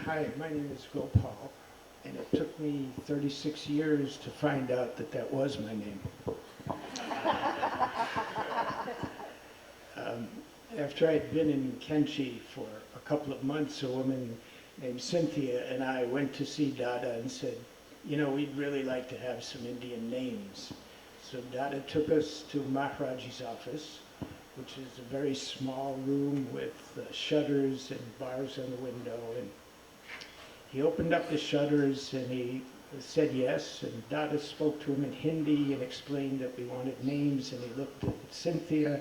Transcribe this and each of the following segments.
Hi, my name is Gopal, and it took me 36 years to find out that that was my name. After I'd been in Kenchi for a couple of months, a woman named Cynthia and I went to see Dada and said, you know, we'd really like to have some Indian names. So Dada took us to Maharaj-ji's office, which is a very small room with shutters and bars on the window. And he opened up the shutters and he said yes, and Dada spoke to him in Hindi and explained that we wanted names, and he looked at Cynthia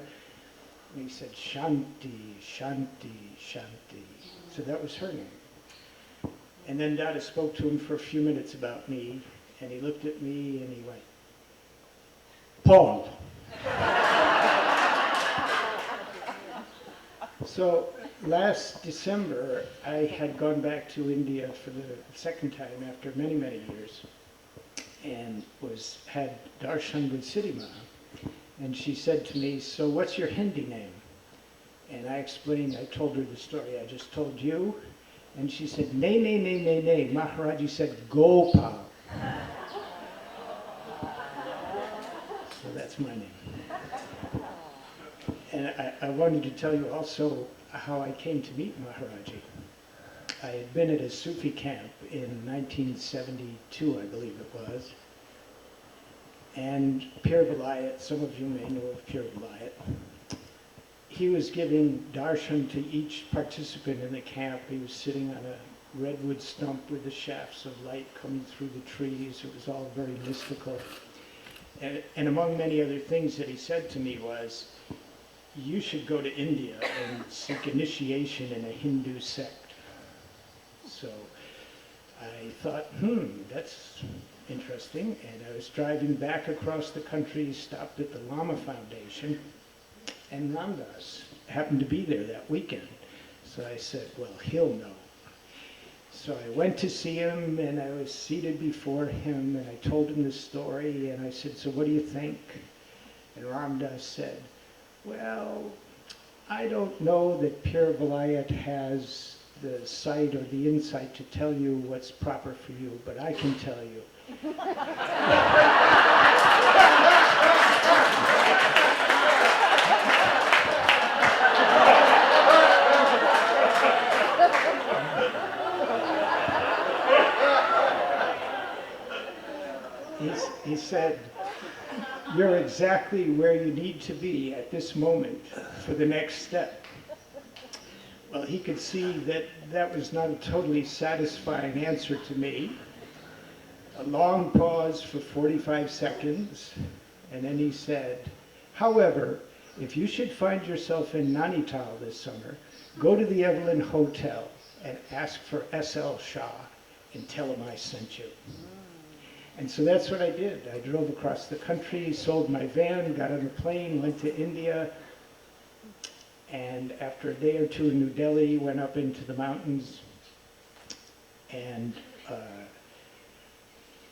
and he said, Shanti, Shanti, Shanti. So that was her name. And then Dada spoke to him for a few minutes about me, and he looked at me and he went, Paul. So last December, I had gone back to India for the second time after many, many years, and had darshan with Siddhima. And she said to me, so what's your Hindi name? And I explained, I told her the story I just told you. And she said, nay, nay, nay, nay, nay. Maharaj-ji said, Gopal. So that's my name. And I wanted to tell you also how I came to meet Maharaj-ji. I had been at a Sufi camp in 1972, I believe it was. And Pir Vilayat, some of you may know of Pir Vilayat, he was giving darshan to each participant in the camp. He was sitting on a redwood stump with the shafts of light coming through the trees. It was all very mystical. And among many other things that he said to me was, you should go to India and seek initiation in a Hindu sect. So I thought, that's interesting. And I was driving back across the country, stopped at the Lama Foundation, and Ramdas happened to be there that weekend. So I said, well, he'll know. So I went to see him, and I was seated before him, and I told him the story, and I said, so what do you think? And Ramdas said, well, I don't know that Pir Vilayat has the sight or the insight to tell you what's proper for you, but I can tell you. He said, you're exactly where you need to be at this moment for the next step. Well, he could see that that was not a totally satisfying answer to me. A long pause for 45 seconds, and then he said, however, if you should find yourself in Nainital this summer, go to the Evelyn Hotel and ask for S.L. Shah and tell him I sent you. And so that's what I did. I drove across the country, sold my van, got on a plane, went to India, and after a day or two in New Delhi, went up into the mountains, and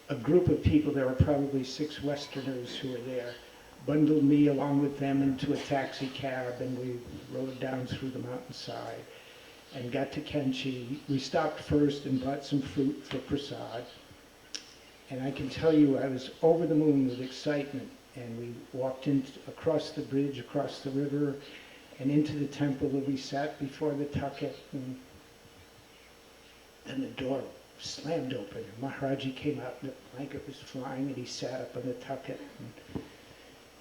a group of people, there were probably 6 Westerners who were there, bundled me along with them into a taxi cab, and we rode down through the mountainside and got to Kenchi. We stopped first and bought some fruit for prasad. And I can tell you, I was over the moon with excitement. And we walked across the bridge, across the river, and into the temple, and we sat before the tucket, and then the door slammed open, and Maharaj-ji came out, and the blanket was flying, and he sat up on the tucket, and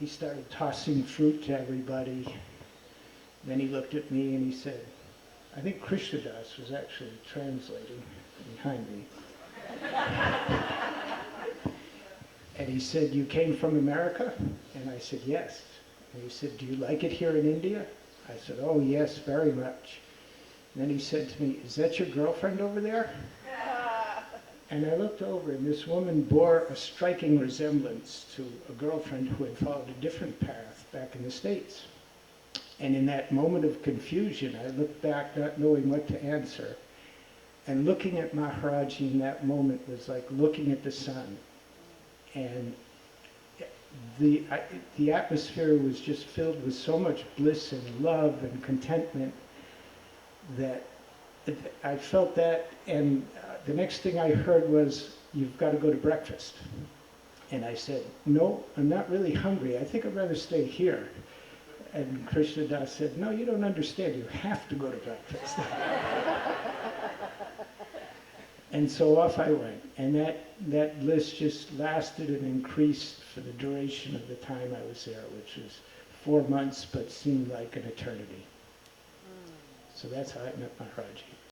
he started tossing fruit to everybody. Then he looked at me, and he said, I think Krishnadas was actually translating behind me. And he said, you came from America? And I said, yes. And he said, do you like it here in India? I said, oh yes, very much. And then he said to me, is that your girlfriend over there? And I looked over, and this woman bore a striking resemblance to a girlfriend who had followed a different path back in the States. And in that moment of confusion, I looked back not knowing what to answer. And looking at Maharaj-ji in that moment was like looking at the sun. And the atmosphere was just filled with so much bliss and love and contentment that I felt that, and the next thing I heard was, "You've got to go to breakfast." And I said, "No, I'm not really hungry. I think I'd rather stay here." And Krishna Das said, "No, you don't understand. You have to go to breakfast." And so off I went. And that list just lasted and increased for the duration of the time I was there, which was 4 months, but seemed like an eternity. So that's how I met Maharaj-ji.